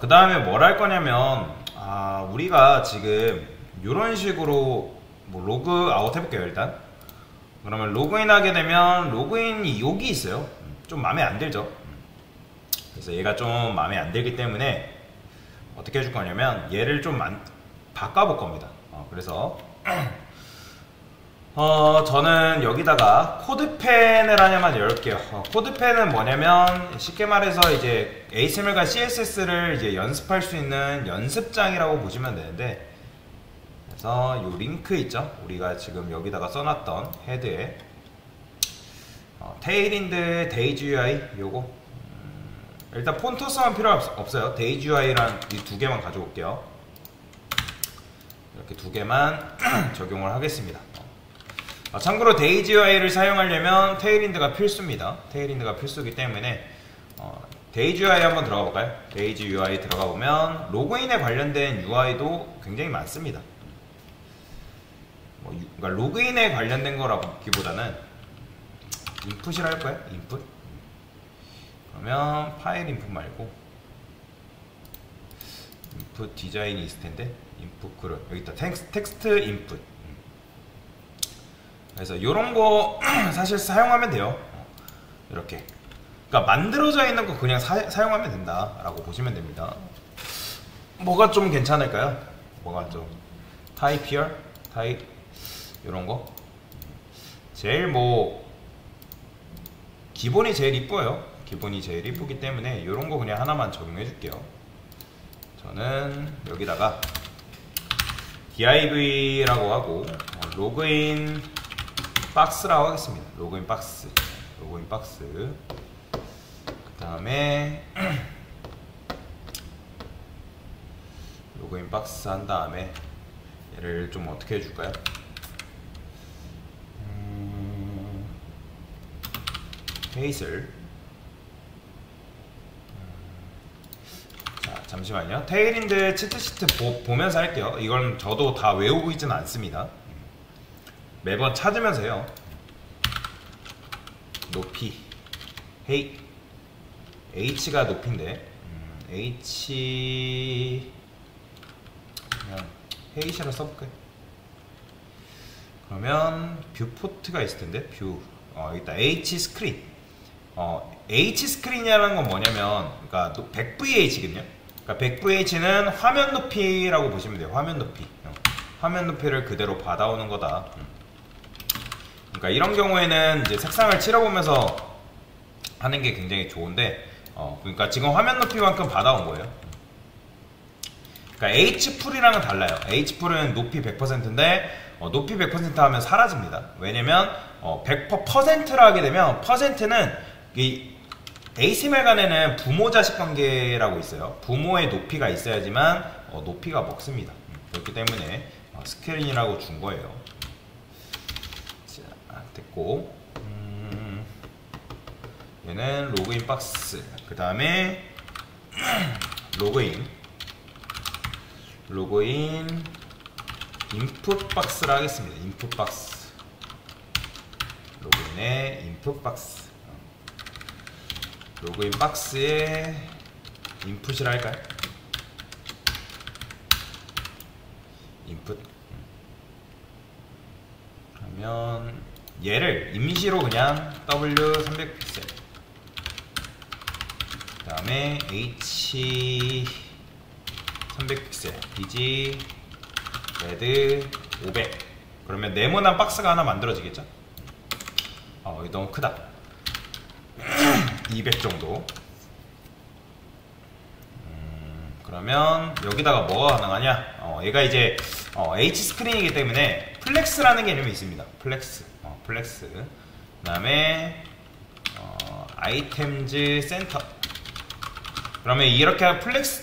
그 다음에 뭘 할 거냐면, 우리가 지금 이런 식으로 뭐 로그 아웃 해볼게요, 일단. 그러면 로그인 하게 되면 로그인이 여기 있어요. 좀 마음에 안 들죠. 그래서 얘가 좀 마음에 안 들기 때문에 어떻게 해줄 거냐면 얘를 좀 바꿔볼 겁니다. 그래서 저는 여기다가 코드펜을 하나만 열게요. 코드펜은 뭐냐면 쉽게 말해서 이제 HTML과 CSS를 이제 연습할 수 있는 연습장이라고 보시면 되는데, 그래서 요 링크 있죠? 우리가 지금 여기다가 써놨던 헤드에 테일인드 데이지UI 요거 일단 폰트성은 필요 없어요. 데이지UI랑 이 두 개만 가져올게요. 이렇게 두 개만 적용을 하겠습니다. 참고로 데이지UI를 사용하려면 테일인드가 필수입니다. 테일인드가 필수이기 때문에 데이지UI 한번 들어가 볼까요? 데이지UI 들어가 보면 로그인에 관련된 UI도 굉장히 많습니다. 그러니까 로그인에 관련된 거라기보다는 인풋이라 할 거예요. 인풋. 그러면 파일 인풋 말고 인풋 디자인이 있을 텐데, 인풋 그룹 여기 있다. 텍스트 인풋. 그래서 이런 거 사실 사용하면 돼요. 이렇게. 그러니까 만들어져 있는 거 그냥 사용하면 된다라고 보시면 됩니다. 뭐가 좀 괜찮을까요? 뭐가 좀 타입 이런 거. 제일 기본이 제일 이뻐요. 기본이 제일 이쁘기 때문에 이런 거 그냥 하나만 적용해 줄게요. 저는 여기다가 div라고 하고 로그인 박스라고 하겠습니다. 로그인 박스. 그 다음에 로그인 박스 한 다음에 얘를 좀 어떻게 해줄까요? 페이스를 자, 잠시만요. 테일인드 치트시트 보면서 할게요. 이건 저도 다 외우고 있지는 않습니다. 매번 찾으면서 해요. 높이 H가 높이인데 H 그냥 헤이시라 써볼까요? 그러면 뷰포트가 있을 텐데 뷰 여기 있다. H 스크린. H 스크린이라는 건 뭐냐면, 그러니까 100VH거든요. 그러니까 100VH는 화면 높이라고 보시면 돼요. 화면 높이. 화면 높이를 그대로 받아오는 거다. 그러니까 이런 경우에는 이제 색상을 칠해보면서 하는 게 굉장히 좋은데, 그러니까 지금 화면 높이만큼 받아온 거예요. 그러니까 H풀이랑은 달라요. H풀은 높이 100%인데 높이 100% 하면 사라집니다. 왜냐면 100%라 하게 되면 퍼센트는 이 HTML 간에는 부모 자식 관계라고 있어요. 부모의 높이가 있어야지만 높이가 먹습니다. 그렇기 때문에 스크린이라고 준 거예요. 자, 됐고 얘는 로그인 박스. 그 다음에 로그인 인풋 박스라 하겠습니다. 인풋 박스. 로그인의 인풋 박스. 로그인 박스에 인풋이라 할까요? 인풋. 그러면 얘를 임시로 그냥 W300픽셀. 그 다음에 H 300픽셀, BG 레드 500. 그러면 네모난 박스가 하나 만들어지겠죠? 이거 너무 크다. 200 정도. 그러면 여기다가 뭐가 가능하냐? 얘가 이제 H 스크린이기 때문에 플렉스라는 개념이 있습니다. 플렉스. 그 다음에 아이템즈 센터. 그러면 이렇게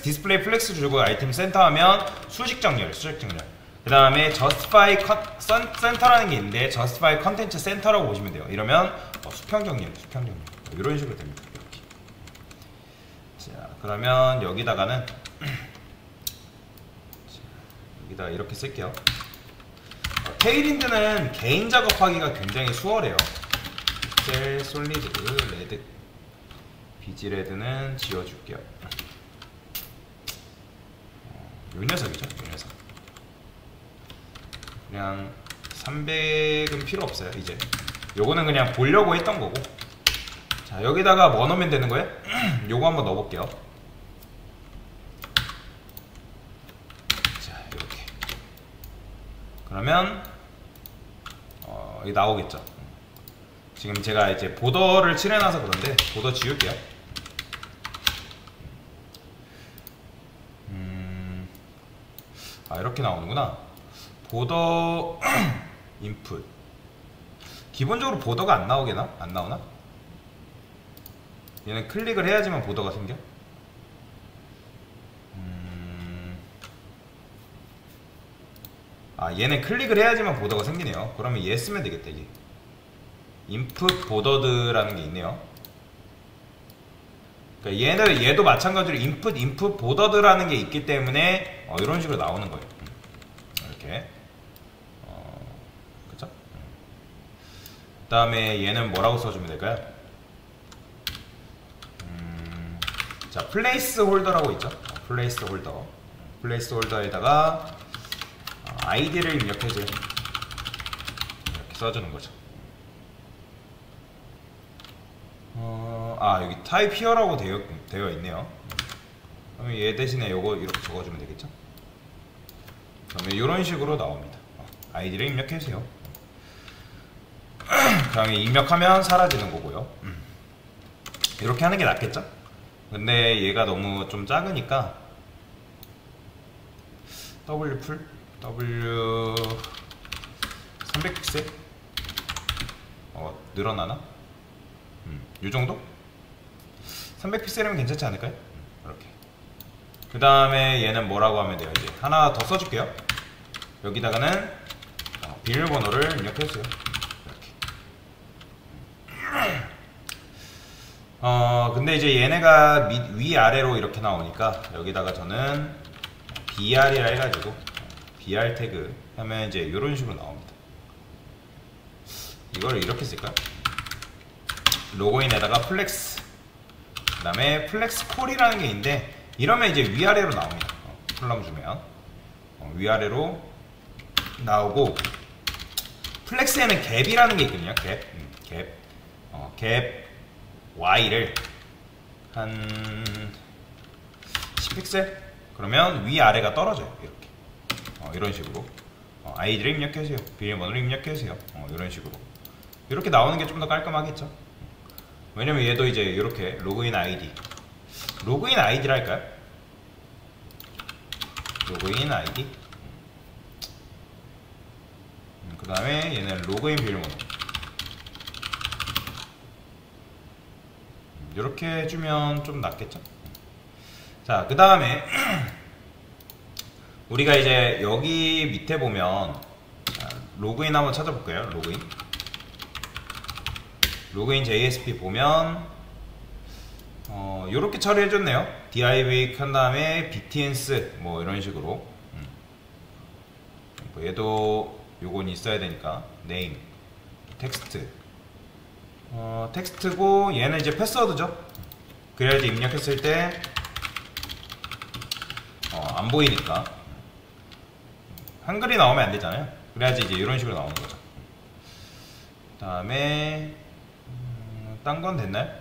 디스플레이 플렉스 주고 아이템 센터 하면 수직 정렬. 그 다음에 justify 센터라는 게 있는데 justify 컨텐츠 센터라고 보시면 돼요. 이러면 수평 정렬. 이런 식으로 됩니다. 이렇게. 자, 그러면 여기다가는 여기다 이렇게 쓸게요. 테일인드는 개인 작업하기가 굉장히 수월해요. 셀 솔리드 레드 BG 레드는 지워줄게요. 요 녀석이죠. 요 녀석. 그냥 300은 필요 없어요. 이제 요거는 그냥 보려고 했던 거고. 자, 여기다가 뭐 넣으면 되는 거예요? 요거 한번 넣어볼게요. 자, 이렇게. 그러면 여기 나오겠죠. 지금 제가 이제 보더를 칠해놔서 그런데 보더 지울게요. 이렇게 나오는구나. 보더 인풋. 기본적으로 보더가 안 나오게나? 안 나오나? 얘는 클릭을 해야지만 보더가 생겨? 얘는 클릭을 해야지만 보더가 생기네요. 그러면 얘 쓰면 되겠다. 이게 인풋 보더드라는 게 있네요. 그러니까 얘도 마찬가지로 인풋 보더드라는 게 있기 때문에 이런 식으로 나오는 거예요. 이렇게. 그쵸? 그 다음에 얘는 뭐라고 써주면 될까요? 자, 플레이스 홀더라고 있죠? 플레이스 홀더. 플레이스 홀더에다가 아이디를 입력해줘요. 이렇게 써주는 거죠. 여기 타입 히어라고 되어 있네요. 그러면 얘 대신에 요거 이렇게 적어주면 되겠죠? 그러면 이런 식으로 나옵니다. 아이디를 입력해주세요. 그 다음에 입력하면 사라지는 거고요. 이렇게 하는 게 낫겠죠? 근데 얘가 너무 좀 작으니까 W 풀? W 300픽셀? 늘어나나? 이 정도? 300픽셀이면 괜찮지 않을까요? 이렇게. 그 다음에 얘는 뭐라고 하면 돼요? 이제 하나 더 써줄게요. 여기다가는 비밀번호를 입력해주세요. 이렇게. 근데 이제 얘네가 위아래로 이렇게 나오니까 여기다가 저는 BR이라 해가지고 BR 태그 하면 이제 이런 식으로 나옵니다. 이걸 이렇게 쓸까요? 로그인에다가 플렉스, 그 다음에 플렉스 콜이라는 게 있는데 이러면 이제 위아래로 나옵니다. 콜럼 주면 위아래로 나오고, 플렉스에는 갭이라는 게 있거든요. 갭 Y를 한 10픽셀? 그러면 위아래가 떨어져요. 이렇게 이런 식으로 아이디를 입력해주세요. 비밀번호를 입력해주세요. 이런 식으로 이렇게 나오는 게 좀 더 깔끔하겠죠. 왜냐면 얘도 이제 이렇게 로그인 아이디랄까요? 로그인 아이디. 그 다음에 얘는 로그인 비밀번호. 이렇게 해주면 좀 낫겠죠? 자, 그 다음에 우리가 이제 여기 밑에 보면 로그인 한번 찾아볼까요? 로그인 JSP 보면 요렇게 처리해줬네요. div 한 다음에 btns 뭐 이런 식으로. 얘도 요건 있어야 되니까 name, 텍스트, 텍스트고 얘는 이제 패스워드죠. 그래야지 입력했을 때 안 보이니까. 한글이 나오면 안 되잖아요. 그래야지 이제 이런 식으로 나오는 거죠. 그 다음에 딴 건 됐나요?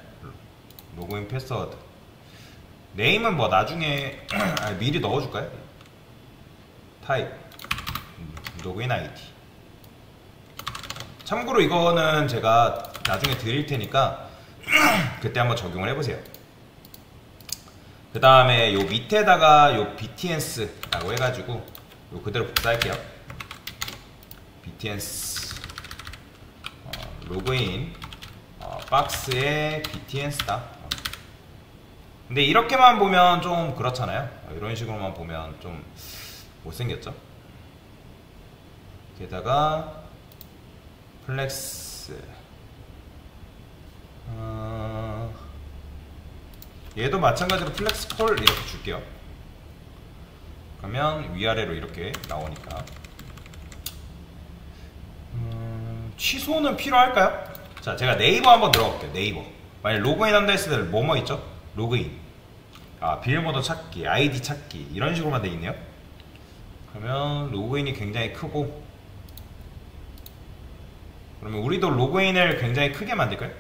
로그인 패스워드. 네임은 뭐 나중에 미리 넣어줄까요? 타입, 로그인 아이디. 참고로 이거는 제가 나중에 드릴 테니까 그때 한번 적용을 해보세요. 그 다음에 요 밑에다가 요 btns라고 해가지고 요 그대로 복사할게요. btns 로그인 박스에 btns다. 근데 이렇게만 보면 좀 그렇잖아요. 이런 식으로만 보면 좀 못생겼죠. 게다가 플렉스, 얘도 마찬가지로 플렉스 콜 이렇게 줄게요. 그러면 위아래로 이렇게 나오니까. 취소는 필요할까요? 자, 제가 네이버 한번 들어갈게요. 네이버. 만약 로그인 한다 했을 때 뭐뭐 있죠? 로그인, 비밀번호 찾기, 아이디 찾기 이런 식으로만 돼 있네요. 그러면 로그인이 굉장히 크고, 그러면 우리도 로그인을 굉장히 크게 만들까요?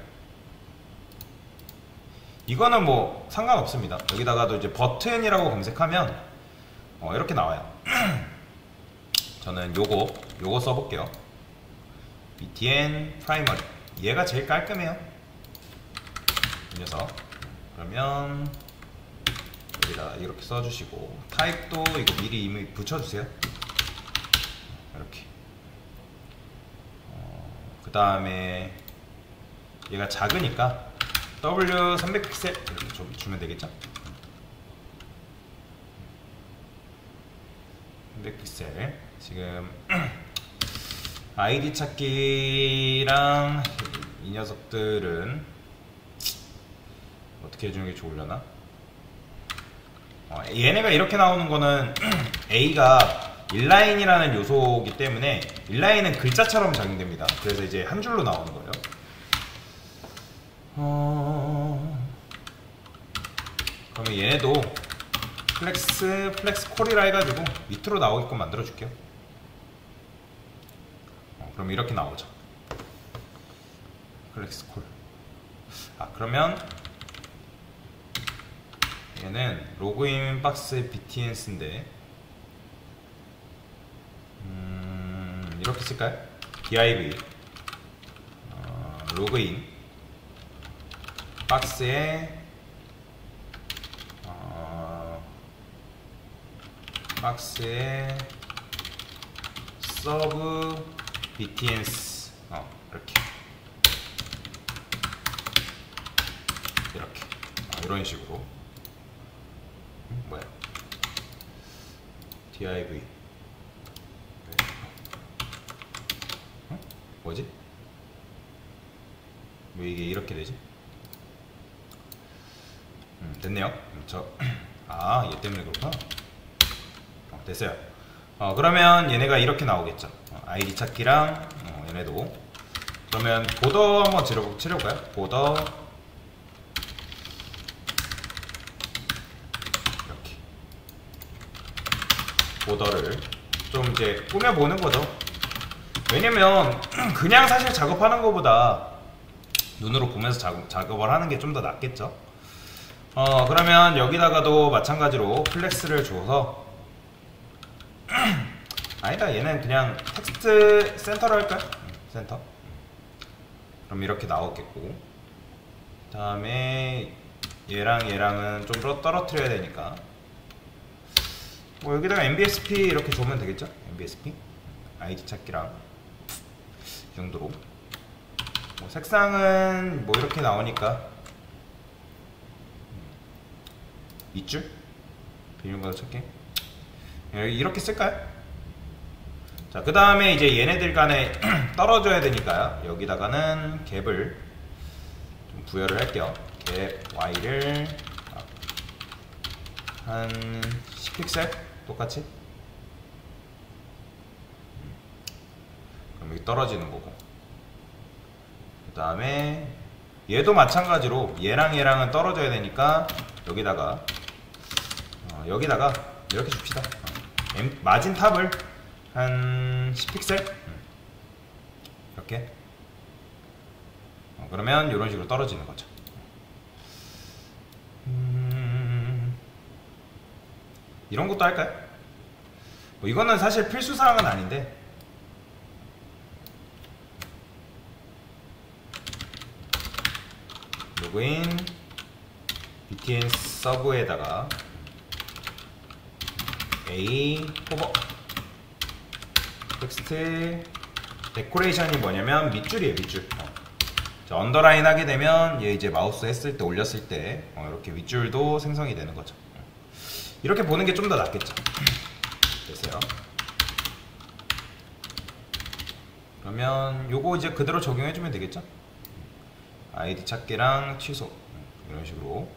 이거는 뭐 상관없습니다. 여기다가도 이제 버튼이라고 검색하면 이렇게 나와요. 저는 요거 써볼게요. btn 프라이머리. 얘가 제일 깔끔해요, 이 녀석. 그러면 여기다 이렇게 써주시고, 타입도 이거 미리 이미 붙여주세요. 이렇게. 그 다음에 얘가 작으니까 W 300픽셀 이렇게 좀 주면 되겠죠? 300픽셀. 지금 아이디 찾기랑 이 녀석들은 어떻게 해주는 게 좋으려나? 얘네가 이렇게 나오는 거는 A가 인라인이라는 요소이기 때문에, 인라인은 글자처럼 작용됩니다. 그래서 이제 한 줄로 나오는 거예요. 그러면 얘네도 플렉스 콜이라 해가지고 밑으로 나오게끔 만들어 줄게요. 그럼 이렇게 나오죠. 플렉스 콜. 그러면 얘는 로그인 박스 btns인데 이렇게 쓸까요? div 로그인 박스에 서브 btns 이렇게 이런 식으로. 뭐야? div 뭐지? 왜 이게 이렇게 되지? 됐네요. 얘 때문에 그렇구나. 됐어요. 그러면 얘네가 이렇게 나오겠죠. 아이디 찾기랑 얘네도. 그러면 보더 한번 치려볼까요? 보더 이렇게 보더를 좀 이제 꾸며보는 거죠. 왜냐면 그냥 사실 작업하는 것보다 눈으로 보면서 작업을 하는 게 좀 더 낫겠죠. 그러면 여기다가도 마찬가지로 플렉스를 줘서 아니다, 얘는 그냥 텍스트 센터로 할까요? 센터. 그럼 이렇게 나오겠고, 그 다음에 얘랑은 좀 더 떨어뜨려야 되니까 뭐 여기다가 mbsp 이렇게 줘면 되겠죠? mbsp 아이디 찾기랑 이 정도로. 뭐 색상은 뭐 이렇게 나오니까 밑줄 비밀번호 찾기 이렇게 쓸까요? 자, 그 다음에 이제 얘네들 간에 떨어져야 되니까요. 여기다가는 갭을 좀 부여를 할게요. 갭 y를 한 10픽셀 똑같이. 그럼 여기 떨어지는 거고, 그 다음에 얘도 마찬가지로 얘랑은 떨어져야 되니까 여기다가 이렇게 줍시다. 마진 탑을 한 10픽셀 이렇게. 그러면 이런 식으로 떨어지는 거죠. 이런 것도 할까요? 뭐 이거는 사실 필수사항은 아닌데, 로그인 btn 서브에다가 a 호버 텍스트 데코레이션이 뭐냐면 밑줄이에요, 밑줄. 자, 언더라인 하게 되면 얘 이제 마우스 했을 때, 올렸을 때 이렇게 밑줄도 생성이 되는 거죠. 이렇게 보는 게 좀 더 낫겠죠. 됐어요. 그러면 요거 이제 그대로 적용해주면 되겠죠. 아이디 찾기랑 취소 이런 식으로.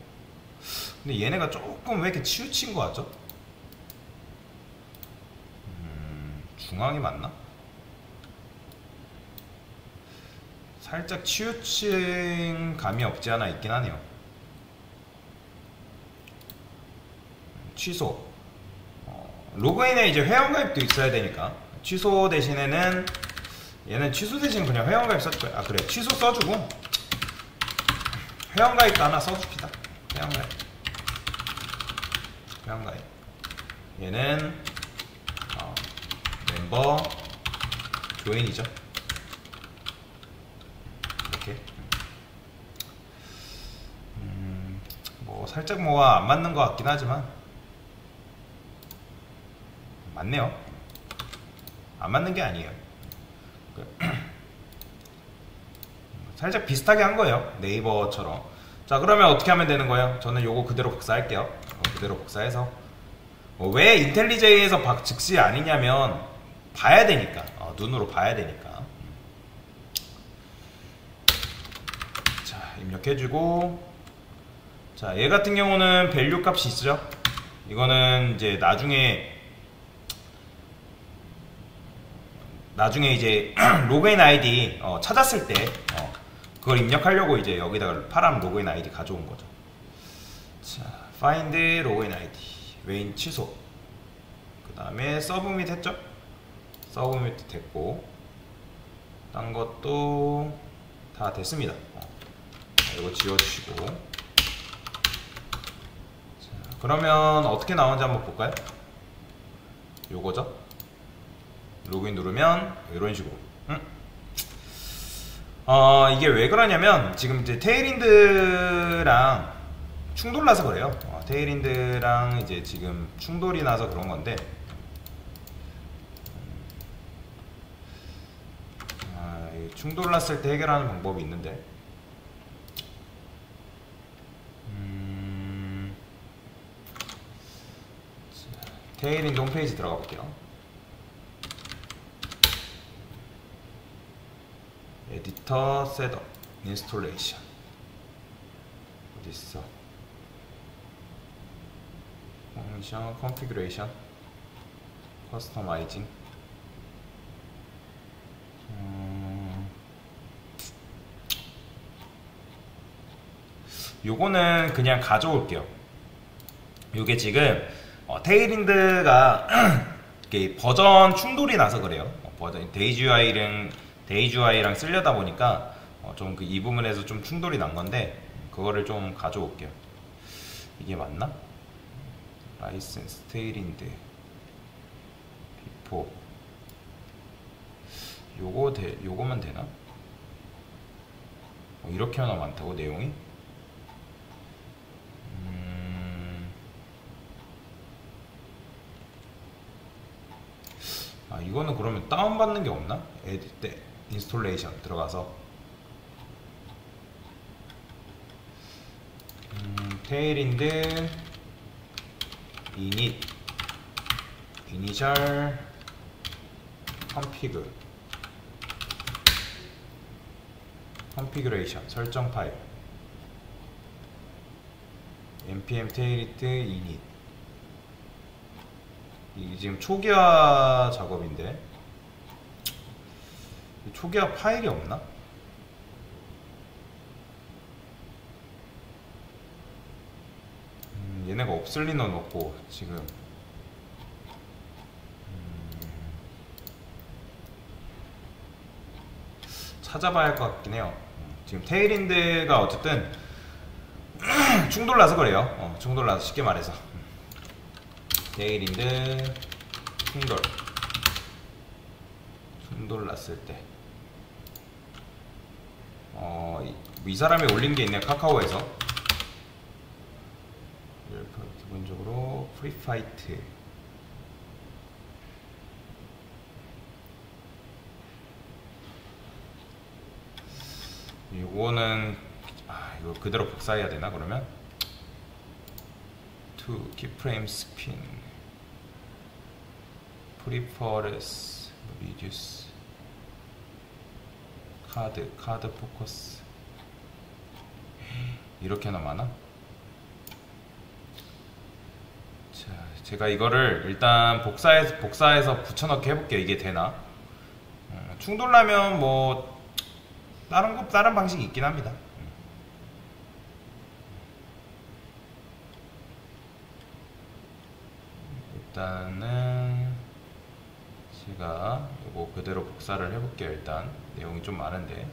근데 얘네가 조금 왜 이렇게 치우친 거 같죠? 중앙이 맞나? 살짝 치우친 감이 없지 않아 있긴 하네요. 취소. 로그인에 이제 회원가입도 있어야 되니까 취소 대신에는 얘는 취소 대신 그냥 회원가입 써줄 거야. 아 그래 취소 써주고 회원가입도 하나 써줍시다. 회원가입 얘는 멤버 조인이죠. 이렇게 뭐 살짝 뭐가 안 맞는 것 같긴 하지만 맞네요. 안 맞는 게 아니에요. 살짝 비슷하게 한 거예요. 네이버처럼. 자 그러면 어떻게 하면 되는 거예요? 저는 요거 그대로 복사할게요. 그대로 복사해서 왜 인텔리제이에서 즉시 아니냐면 봐야 되니까 눈으로 봐야 되니까. 자 입력해주고 자 얘 같은 경우는 밸류 값이 있죠. 이거는 이제 나중에 이제 로그인 아이디 찾았을 때 그걸 입력하려고 이제 여기다가 파람 로그인 아이디 가져온 거죠. 자, find 로그인 아이디 메인 취소. 그 다음에 서브밋 했죠? 서브밋 됐고 딴 것도 다 됐습니다. 이거 지워주시고. 자, 그러면 어떻게 나오는지 한번 볼까요? 요거죠? 로그인 누르면 이런 식으로. 이게 왜 그러냐면 지금 이제 테일윈드랑 충돌 나서 그래요. 테일윈드랑 이제 지금 충돌이 나서 그런 건데. 충돌 났을 때 해결하는 방법이 있는데. 테일윈드 홈페이지 들어가 볼게요. 에디터 셋업 인스톨레이션 어딨어? 펑션 컨피그레이션 커스터마이징. 요거는 그냥 가져올게요. 요게 지금 테일윈드가 버전 충돌이 나서 그래요. 버전 데이지UI랑 쓰려다 보니까 좀 이 부분에서 좀 충돌이 난 건데 그거를 좀 가져올게요. 이게 맞나? 라이센스 테일윈드 비포 요거면 되나? 이렇게 하나 많다고 내용이? 이거는 그러면 다운받는 게 없나? 에디트 때 인스톨레이션 들어가서 테일윈드 init 이니셜 컨피그레이션 설정 파일 npm 테일윈드 init. 이게 지금 초기화 작업인데 초기화 파일이 없나? 얘네가 없을 리는 없고 지금 찾아봐야 할 것 같긴 해요. 지금 테일윈드가 어쨌든 충돌나서 그래요. 충돌나서 쉽게 말해서 테일윈드 충돌 났을 때 이 사람이 올린 게 있네. 카카오에서 기본적으로 프리파이트 이거는 이거 그대로 복사해야 되나 그러면? to keyframe spin preference reduce 카드 포커스 이렇게나 많아? 자, 제가 이거를 일단 복사해서 붙여넣기 해볼게요. 이게 되나? 충돌나면 뭐 다른 방식이 있긴 합니다. 일단은 제가 이거 그대로 복사를 해볼게요. 일단 내용이 좀 많은데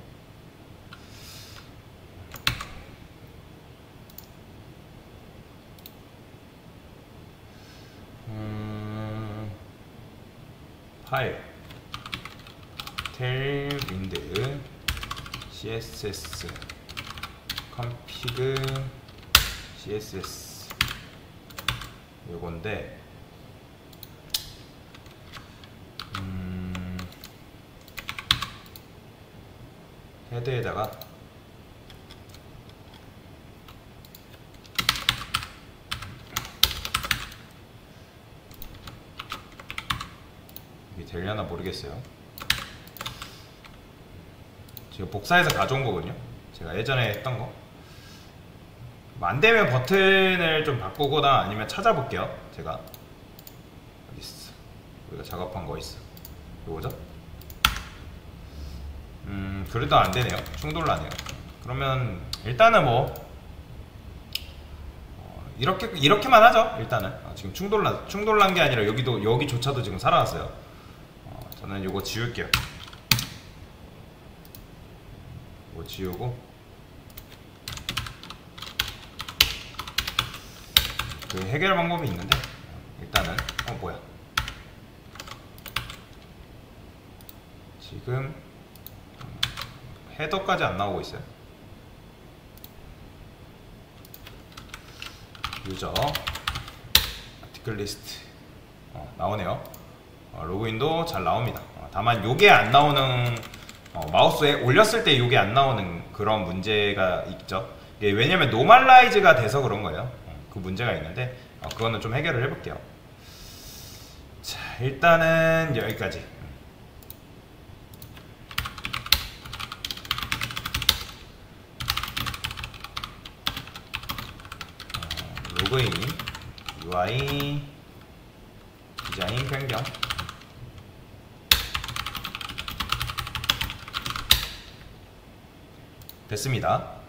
파일 tailwind css config css 요건데 헤드에다가 이게 되려나 모르겠어요. 지금 복사해서 가져온 거거든요. 제가 예전에 했던 거. 안되면 버튼을 좀 바꾸거나 아니면 찾아볼게요. 제가 어디 있어? 우리가 작업한 거 있어. 요거죠? 그래도 안되네요. 충돌나네요. 그러면 일단은 뭐 이렇게만 하죠. 일단은 지금 충돌난 게 아니라 여기조차도 지금 살아났어요. 저는 요거 지울게요. 이거 지우고 그 해결 방법이 있는데 일단은 뭐야 지금 헤더까지 안 나오고 있어요. 유저 아티클 리스트 나오네요. 로그인도 잘 나옵니다. 다만 요게 안 나오는 마우스에 올렸을 때 요게 안 나오는 그런 문제가 있죠. 이게 왜냐면 노멀라이즈가 돼서 그런 거예요. 그 문제가 있는데 그거는 좀 해결을 해볼게요. 자, 일단은 여기까지. 로그인, UI, 디자인 변경. 됐습니다.